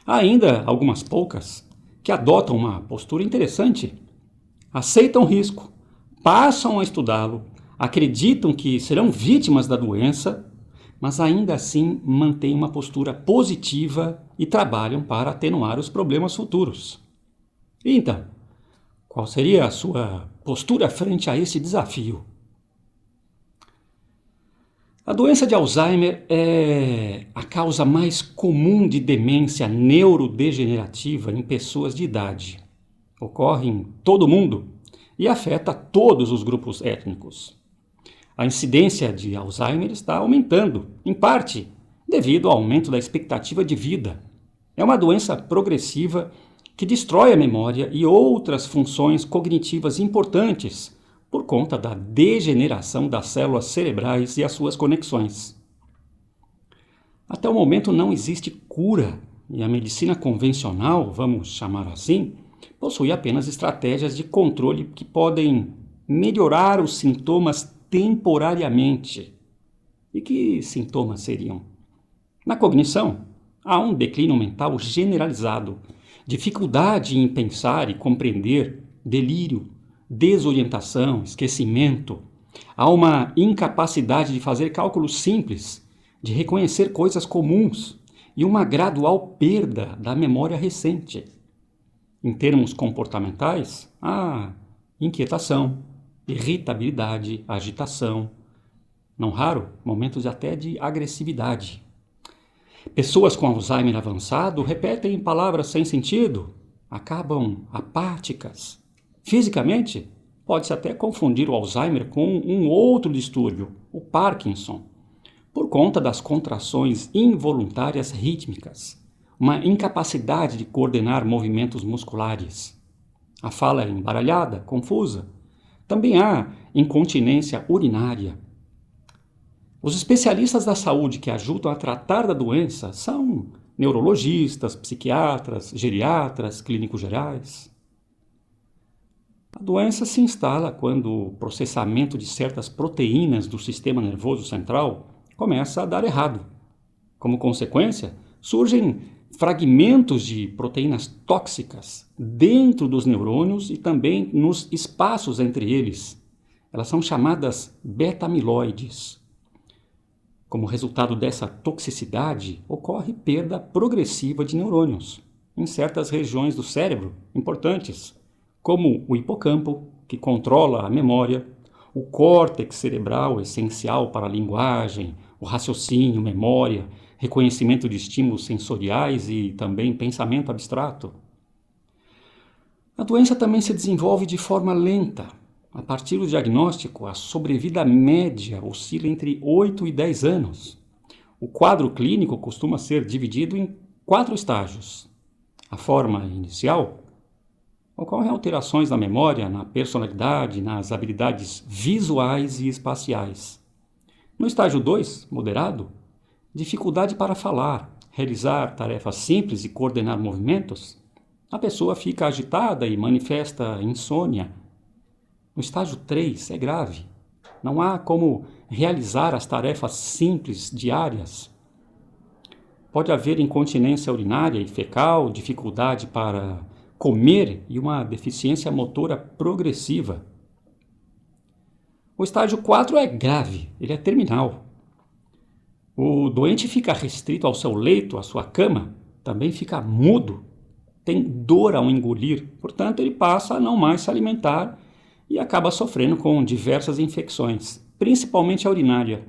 Há ainda algumas poucas que adotam uma postura interessante, aceitam o risco, passam a estudá-lo, acreditam que serão vítimas da doença, mas ainda assim mantêm uma postura positiva e trabalham para atenuar os problemas futuros. E então, qual seria a sua postura frente a esse desafio? A doença de Alzheimer é a causa mais comum de demência neurodegenerativa em pessoas de idade. Ocorre em todo o mundo e afeta todos os grupos étnicos. A incidência de Alzheimer está aumentando, em parte devido ao aumento da expectativa de vida. É uma doença progressiva que destrói a memória e outras funções cognitivas importantes por conta da degeneração das células cerebrais e as suas conexões. Até o momento não existe cura e a medicina convencional, vamos chamar assim, possui apenas estratégias de controle que podem melhorar os sintomas temporariamente. E que sintomas seriam? Na cognição, há um declínio mental generalizado, dificuldade em pensar e compreender, delírio, desorientação, esquecimento. Há uma incapacidade de fazer cálculos simples, de reconhecer coisas comuns e uma gradual perda da memória recente. Em termos comportamentais, há inquietação, irritabilidade, agitação, não raro, momentos até de agressividade. Pessoas com Alzheimer avançado repetem palavras sem sentido, acabam apáticas. Fisicamente, pode-se até confundir o Alzheimer com um outro distúrbio, o Parkinson, por conta das contrações involuntárias rítmicas, uma incapacidade de coordenar movimentos musculares. A fala é embaralhada, confusa. Também há incontinência urinária. Os especialistas da saúde que ajudam a tratar da doença são neurologistas, psiquiatras, geriatras, clínicos gerais. A doença se instala quando o processamento de certas proteínas do sistema nervoso central começa a dar errado. Como consequência, surgem fragmentos de proteínas tóxicas dentro dos neurônios e também nos espaços entre eles. Elas são chamadas beta-amiloides. Como resultado dessa toxicidade, ocorre perda progressiva de neurônios em certas regiões do cérebro importantes, como o hipocampo, que controla a memória, o córtex cerebral, essencial para a linguagem, o raciocínio, memória, reconhecimento de estímulos sensoriais e também pensamento abstrato. A doença também se desenvolve de forma lenta. A partir do diagnóstico, a sobrevida média oscila entre 8 e 10 anos. O quadro clínico costuma ser dividido em 4 estágios. A forma inicial ocorrem alterações na memória, na personalidade, nas habilidades visuais e espaciais. No estágio 2, moderado, dificuldade para falar, realizar tarefas simples e coordenar movimentos. A pessoa fica agitada e manifesta insônia. No estágio 3 é grave. Não há como realizar as tarefas simples diárias. Pode haver incontinência urinária e fecal, dificuldade para comer e uma deficiência motora progressiva. O estágio 4 é grave, ele é terminal. O doente fica restrito ao seu leito, à sua cama, também fica mudo, tem dor ao engolir, portanto ele passa a não mais se alimentar e acaba sofrendo com diversas infecções, principalmente a urinária,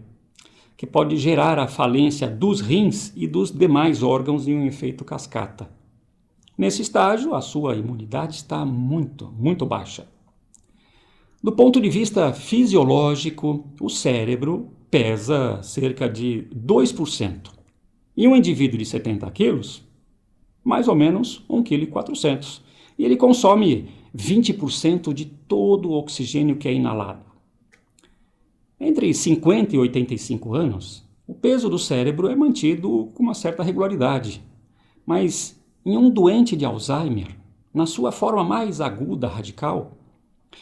que pode gerar a falência dos rins e dos demais órgãos em um efeito cascata. Nesse estágio, a sua imunidade está muito baixa. Do ponto de vista fisiológico, o cérebro pesa cerca de 2%. E um indivíduo de 70 quilos, mais ou menos 1,4 kg. E ele consome 20% de todo o oxigênio que é inalado. Entre 50 e 85 anos, o peso do cérebro é mantido com uma certa regularidade. Mas em um doente de Alzheimer, na sua forma mais aguda, radical,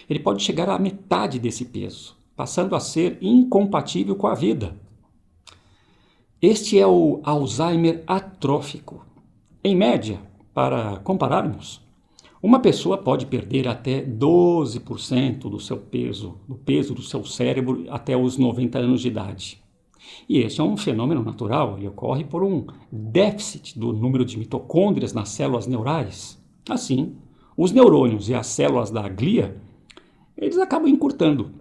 ele pode chegar à metade desse peso, passando a ser incompatível com a vida. Este é o Alzheimer atrófico. Em média, para compararmos, uma pessoa pode perder até 12% do seu peso, do peso do seu cérebro até os 90 anos de idade. E este é um fenômeno natural, ele ocorre por um déficit do número de mitocôndrias nas células neurais. Assim, os neurônios e as células da glia, eles acabam encurtando.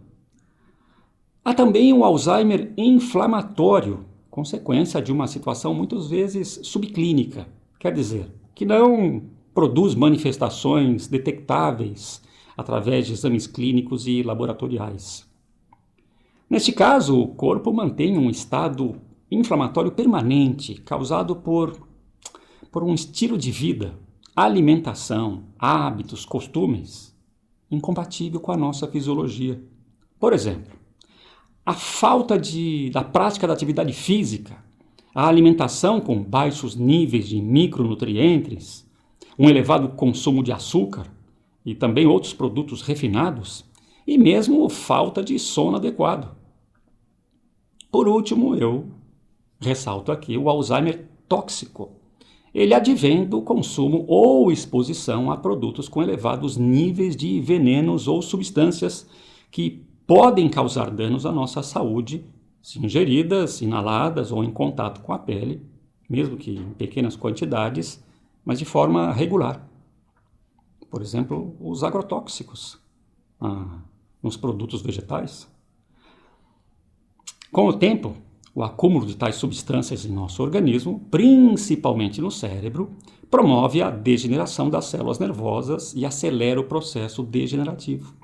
Há também o Alzheimer inflamatório, consequência de uma situação muitas vezes subclínica, quer dizer, que não produz manifestações detectáveis através de exames clínicos e laboratoriais. Neste caso, o corpo mantém um estado inflamatório permanente causado por um estilo de vida, alimentação, hábitos, costumes incompatível com a nossa fisiologia. Por exemplo, a falta da prática da atividade física, a alimentação com baixos níveis de micronutrientes, um elevado consumo de açúcar e também outros produtos refinados, e mesmo falta de sono adequado. Por último, eu ressalto aqui o Alzheimer tóxico. Ele advém do consumo ou exposição a produtos com elevados níveis de venenos ou substâncias que podem causar danos à nossa saúde, se ingeridas, inaladas ou em contato com a pele, mesmo que em pequenas quantidades, mas de forma regular. Por exemplo, os agrotóxicos nos produtos vegetais. Com o tempo, o acúmulo de tais substâncias em nosso organismo, principalmente no cérebro, promove a degeneração das células nervosas e acelera o processo degenerativo.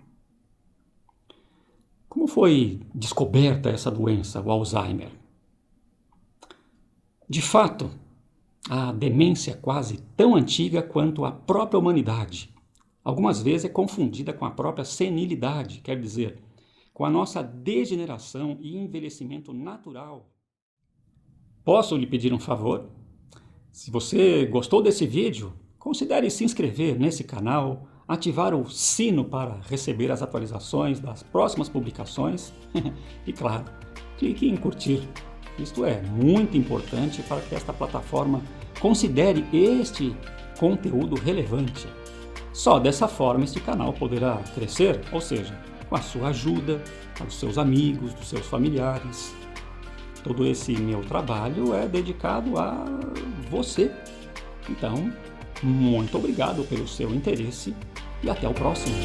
Como foi descoberta essa doença, o Alzheimer? De fato, a demência é quase tão antiga quanto a própria humanidade. Algumas vezes é confundida com a própria senilidade, quer dizer, com a nossa degeneração e envelhecimento natural. Posso lhe pedir um favor? Se você gostou desse vídeo, considere se inscrever nesse canal, ativar o sino para receber as atualizações das próximas publicações e, claro, clique em curtir. Isto é muito importante para que esta plataforma considere este conteúdo relevante. Só dessa forma este canal poderá crescer, ou seja, com a sua ajuda, para os seus amigos, dos seus familiares. Todo esse meu trabalho é dedicado a você. Então, muito obrigado pelo seu interesse e até o próximo.